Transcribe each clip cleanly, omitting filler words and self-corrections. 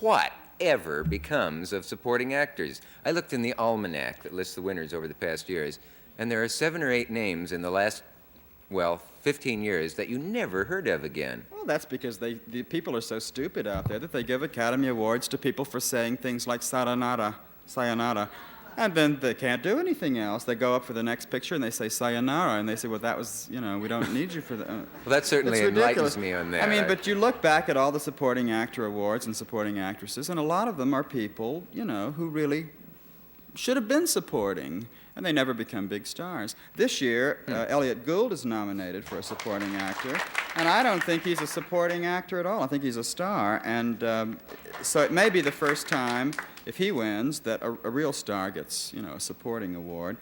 what ever becomes of supporting actors? I looked in the almanac that lists the winners over the past years, and there are 7 or 8 names in the last, well, 15 years that you never heard of again. Well, that's because the people are so stupid out there that they give Academy Awards to people for saying things like sayonara, and then they can't do anything else. They go up for the next picture and they say sayonara, and they say, well, that was, we don't need you for that. Well, that certainly enlightens me on that. I mean, but you look back at all the supporting actor awards and supporting actresses, and a lot of them are people, who really should have been supporting, and they never become big stars. This year, Elliot Gould is nominated for a supporting actor, and I don't think he's a supporting actor at all. I think he's a star, and so it may be the first time, if he wins, that a real star gets, a supporting award.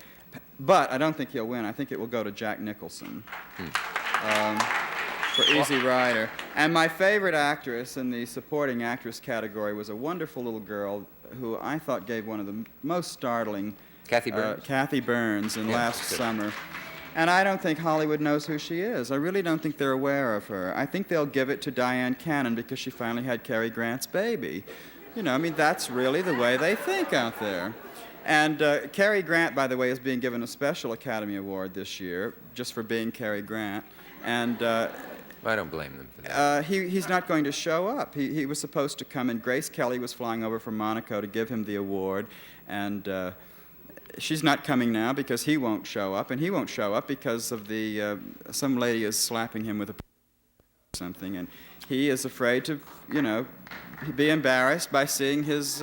But I don't think he'll win. I think it will go to Jack Nicholson for Easy Rider. And my favorite actress in the supporting actress category was a wonderful little girl who I thought gave one of the most startling Kathy Burns in last summer. And I don't think Hollywood knows who she is. I really don't think they're aware of her. I think they'll give it to Diane Cannon because she finally had Cary Grant's baby. That's really the way they think out there. And Cary Grant, by the way, is being given a special Academy Award this year just for being Cary Grant. And I don't blame them for that. He's not going to show up. He was supposed to come, and Grace Kelly was flying over from Monaco to give him the award. And she's not coming now because he won't show up, and he won't show up because of some lady is slapping him with a something, and he is afraid to, be embarrassed by seeing his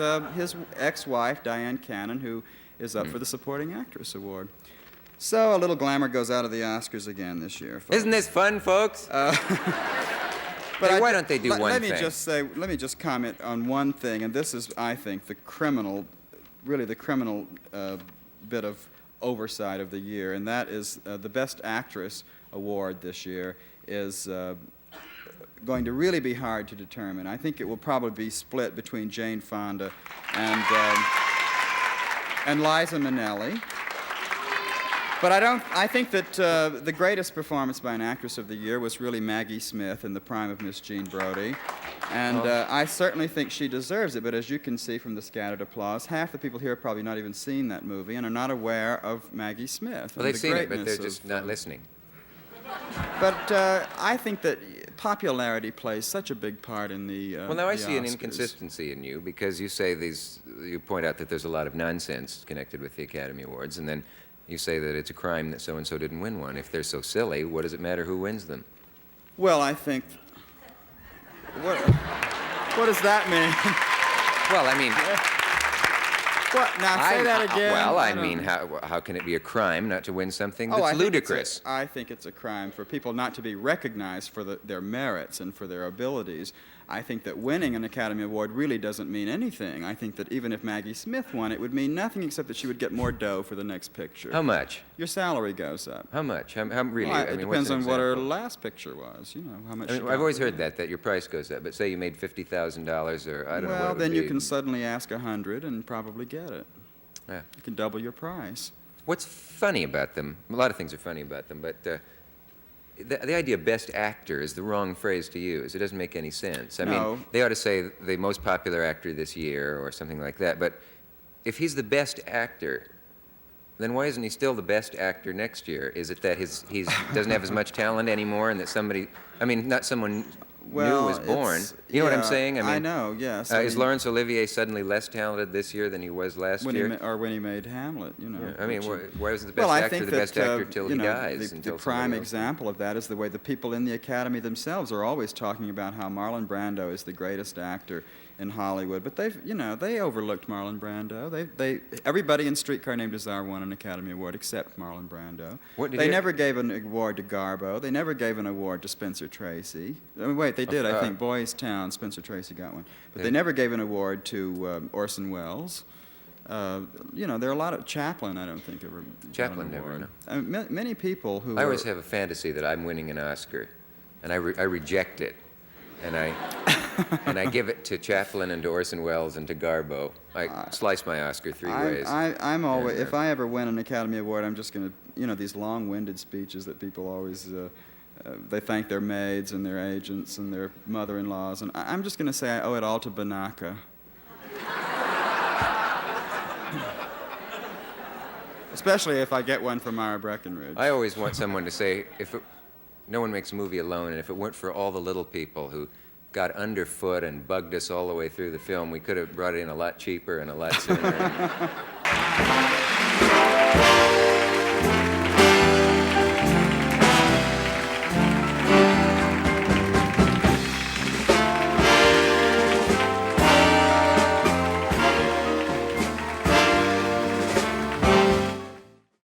ex-wife, Diane Cannon, who is up for the Supporting Actress Award. So a little glamour goes out of the Oscars again this year, folks. Isn't this fun, folks? But why don't they do one thing? Let me just comment on one thing, and this is, I think, the criminal bit of oversight of the year, and that is the Best Actress Award this year is going to really be hard to determine. I think it will probably be split between Jane Fonda and Liza Minnelli. But I think that the greatest performance by an actress of the year was really Maggie Smith in the prime of Miss Jean Brodie. And I certainly think she deserves it, but as you can see from the scattered applause, half the people here have probably not even seen that movie and are not aware of Maggie Smith. Well, they've seen it, but they're just not listening. But I think that popularity plays such a big part in the Well, now I see an Oscars. inconsistency in you, because you say you point out that there's a lot of nonsense connected with the Academy Awards, and then you say that it's a crime that so-and-so didn't win one. If they're so silly, what does it matter who wins them? Well, I think... What does that mean? Well, I mean... What? Now, say that again. Well, I mean, how can it be a crime not to win something that's ludicrous? I think it's a crime for people not to be recognized for their merits and for their abilities. I think that winning an Academy Award really doesn't mean anything. I think that even if Maggie Smith won, it would mean nothing except that she would get more dough for the next picture. How much? Your salary goes up. How much? How really? Well, it depends on what her example? last picture was. How much. I've always heard that your price goes up. But say you made $50,000, or I don't know what it would Well, then be. you can suddenly ask 100 and probably get it. Yeah. You can double your price. What's funny about them? A lot of things are funny about them, but the idea of best actor is the wrong phrase to use. It doesn't make any sense. I mean, they ought to say the most popular actor this year or something like that. But if he's the best actor, then why isn't he still the best actor next year? Is it that he doesn't have as much talent anymore, and that somebody, I mean, not someone new was born. You know what I'm saying? I mean, I know, yes. Is Laurence Olivier suddenly less talented this year than he was last year? Or when he made Hamlet, Yeah, I mean, why wasn't the best actor the best actor till he dies? The prime example of that is the way the people in the Academy themselves are always talking about how Marlon Brando is the greatest actor in Hollywood, but they overlooked Marlon Brando. Everybody in Streetcar Named Desire won an Academy Award except Marlon Brando. They never gave an award to Garbo. They never gave an award to Spencer Tracy. I mean, wait, they did. I think Boys Town, Spencer Tracy got one, but they never gave an award to Orson Welles. There are a lot of Chaplin. I don't think ever. Chaplin never. No. I mean, many people who. I always have a fantasy that I'm winning an Oscar, and I reject it. And I give it to Chaplin and to Orson Welles and to Garbo. I slice my Oscar three ways. I'm always, if I ever win an Academy Award, I'm just going to, these long-winded speeches that people always they thank their maids and their agents and their mother-in-laws. And I'm just going to say I owe it all to Banaka. Especially if I get one from Myra Breckinridge. I always want someone to say, no one makes a movie alone, and if it weren't for all the little people who got underfoot and bugged us all the way through the film, we could have brought it in a lot cheaper and a lot sooner.